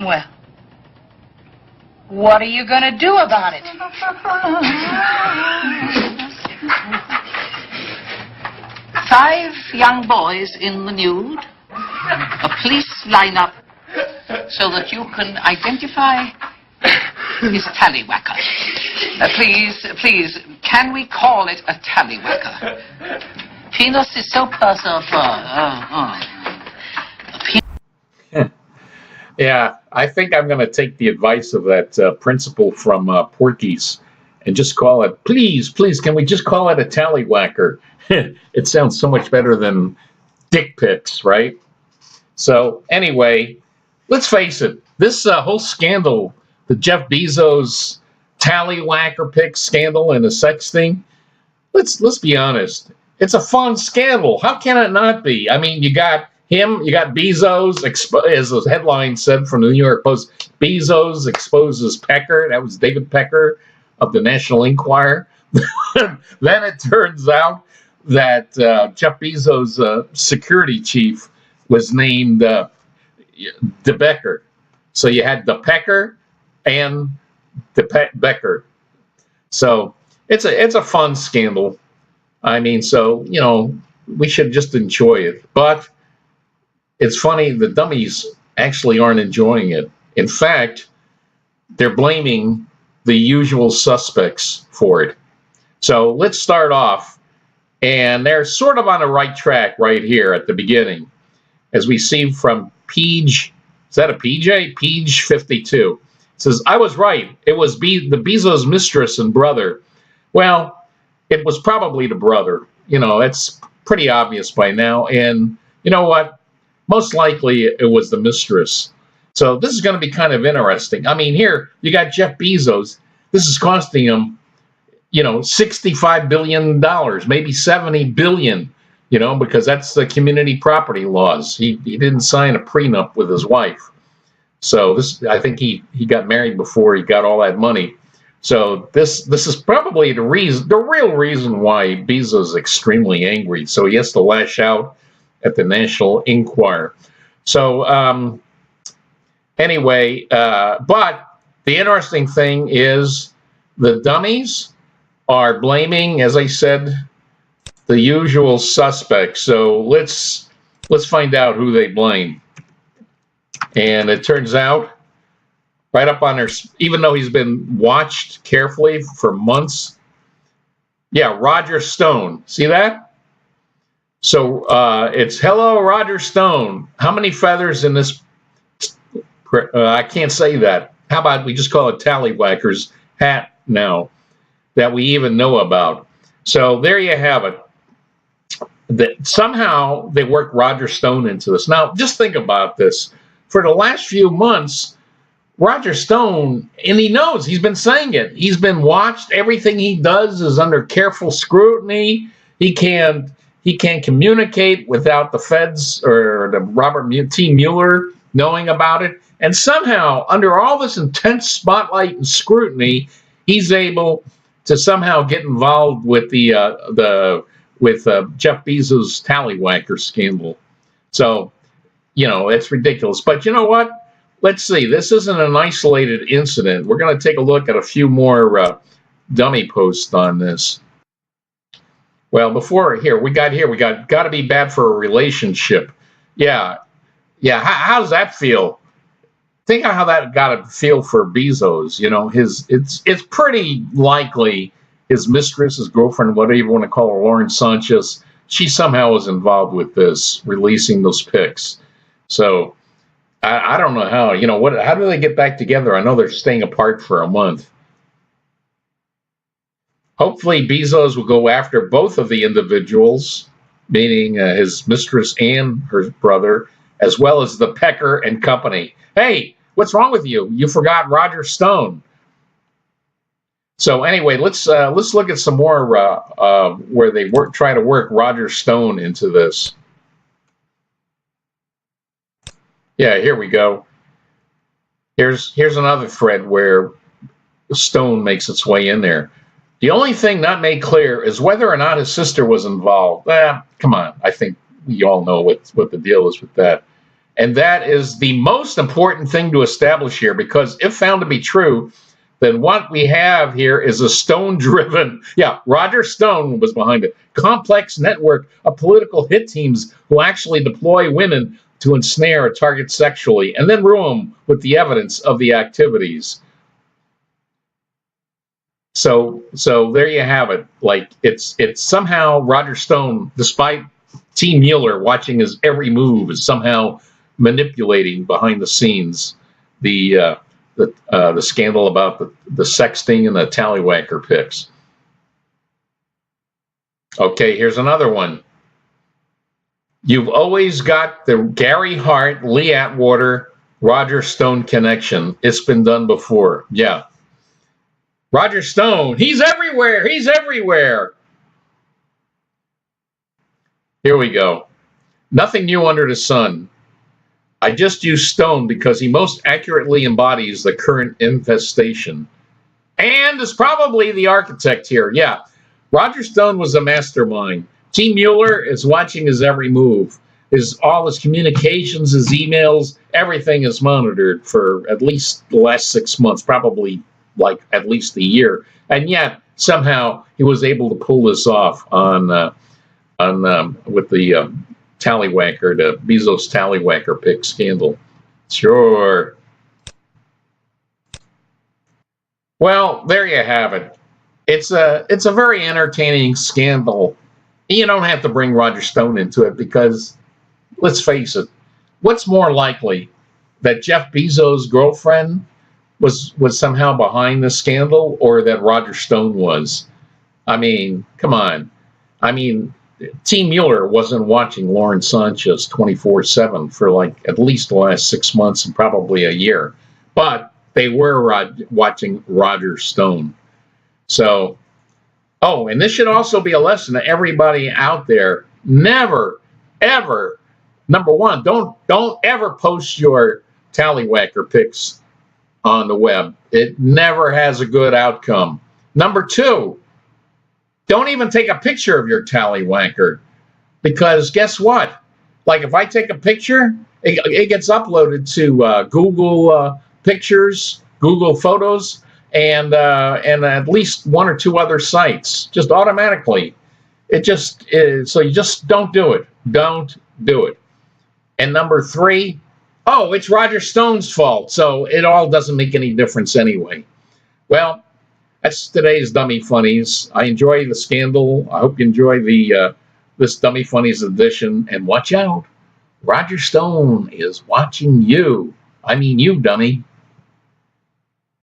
Well, what are you going to do about it? 5 young boys in the nude, a police lineup, so that you can identify his tallywhacker. Please, can we call it a tallywhacker? Penis is so personal. Yeah, I think I'm going to take the advice of that principal from Porky's and just call it, please, can we just call it a tallywhacker? It sounds so much better than dick pics, right? So anyway, let's face it, this whole scandal, the Jeff Bezos tallywhacker pic scandal and the sex thing, let's be honest. It's a fun scandal. How can it not be? I mean, you got him, you got Bezos, as the headline said from the New York Post, Bezos exposes Pecker. That was David Pecker of the National Enquirer. Then it turns out that Jeff Bezos' security chief was named DeBecker. So you had DePecker and DeBecker. So it's a fun scandal. I mean, so, you know, we should just enjoy it. But it's funny, the dummies actually aren't enjoying it. In fact, they're blaming the usual suspects for it. So let's start off. And they're sort of on the right track right here at the beginning. As we see from Page, is that a PJ? Page 52. It says, I was right. It was the Bezos mistress and brother. Well, it was probably the brother. You know, it's pretty obvious by now. And you know what? Most likely it was the mistress. So this is going to be kind of interesting. I mean, here you got Jeff Bezos. This is costing him, you know, $65 billion, maybe $70 billion, you know, because that's the community property laws. He didn't sign a prenup with his wife. So I think he got married before he got all that money. So this is probably the real reason why Bezos is extremely angry. So he has to lash out at the National Enquirer. So anyway, but the interesting thing is the dummies are blaming, as I said, the usual suspects. So let's find out who they blame. And it turns out, right up on their, even though he's been watched carefully for months, yeah, Roger Stone. See that? So it's, hello, Roger Stone. How many feathers in this? I can't say that. How about we just call it Tallywhacker's hat now that we even know about? So there you have it. That somehow they worked Roger Stone into this. Now, just think about this. For the last few months, Roger Stone, and he knows, he's been saying it, he's been watched. Everything he does is under careful scrutiny. He can't communicate without the feds or the Robert T. Mueller knowing about it. And somehow, under all this intense spotlight and scrutiny, he's able to somehow get involved with Jeff Bezos' Tallywhacker scandal. So, you know, it's ridiculous. But you know what? Let's see. This isn't an isolated incident. We're going to take a look at a few more dummy posts on this. Well, we got to be bad for a relationship. Yeah. How does that feel? Think of how that got to feel for Bezos. You know, it's pretty likely his mistress, his girlfriend, whatever you want to call her, Lauren Sanchez, she somehow was involved with this, releasing those pics. So I don't know how. You know, how do they get back together? I know they're staying apart for a month. Hopefully, Bezos will go after both of the individuals, meaning his mistress and her brother, as well as the Pecker and company. Hey, what's wrong with you? You forgot Roger Stone. So anyway, let's look at some more where they try to work Roger Stone into this. Yeah, here we go. Here's another thread where Stone makes its way in there. The only thing not made clear is whether or not his sister was involved. Come on, I think we all know what the deal is with that. And that is the most important thing to establish here, because if found to be true, then what we have here is a Stone-driven, Roger Stone was behind it, complex network of political hit teams who actually deploy women to ensnare or target sexually and then ruin them with the evidence of the activities. So there you have it. Like, it's somehow Roger Stone, despite T. Mueller watching his every move, is somehow manipulating behind the scenes the scandal about the sexting and the Tallywhacker pics. Okay, here's another one. You've always got the Gary Hart, Lee Atwater, Roger Stone connection. It's been done before. Yeah. Roger Stone, he's everywhere. He's everywhere. Here we go. Nothing new under the sun. I just use Stone because he most accurately embodies the current infestation. And is probably the architect here. Yeah. Roger Stone was a mastermind. T. Mueller is watching his every move. All his communications, his emails, everything is monitored for at least the last 6 months, probably like at least a year. And yet, somehow, he was able to pull this off with the Tallywhacker, the Bezos Tallywhacker pic scandal. Sure. Well, there you have it. It's a very entertaining scandal. You don't have to bring Roger Stone into it because, let's face it, what's more likely, that Jeff Bezos' girlfriend was somehow behind the scandal, or that Roger Stone was? I mean, come on. I mean, T. Mueller wasn't watching Lauren Sanchez 24/7 for like at least the last 6 months and probably a year, but they were watching Roger Stone. So, oh, and this should also be a lesson to everybody out there. Never, ever, number one, don't ever post your Tallywhacker pics on the web. It never has a good outcome. Number two, don't even take a picture of your Tallywhacker, because guess what? Like, if I take a picture, it gets uploaded to Google Pictures, Google Photos, and at least one or two other sites, just automatically. It just is, so you just don't do it. Don't do it. And number three, oh, it's Roger Stone's fault, so it all doesn't make any difference anyway. Well, that's today's Dummy Funnies. I enjoy the scandal. I hope you enjoy this Dummy Funnies edition. And watch out, Roger Stone is watching you. I mean you, dummy.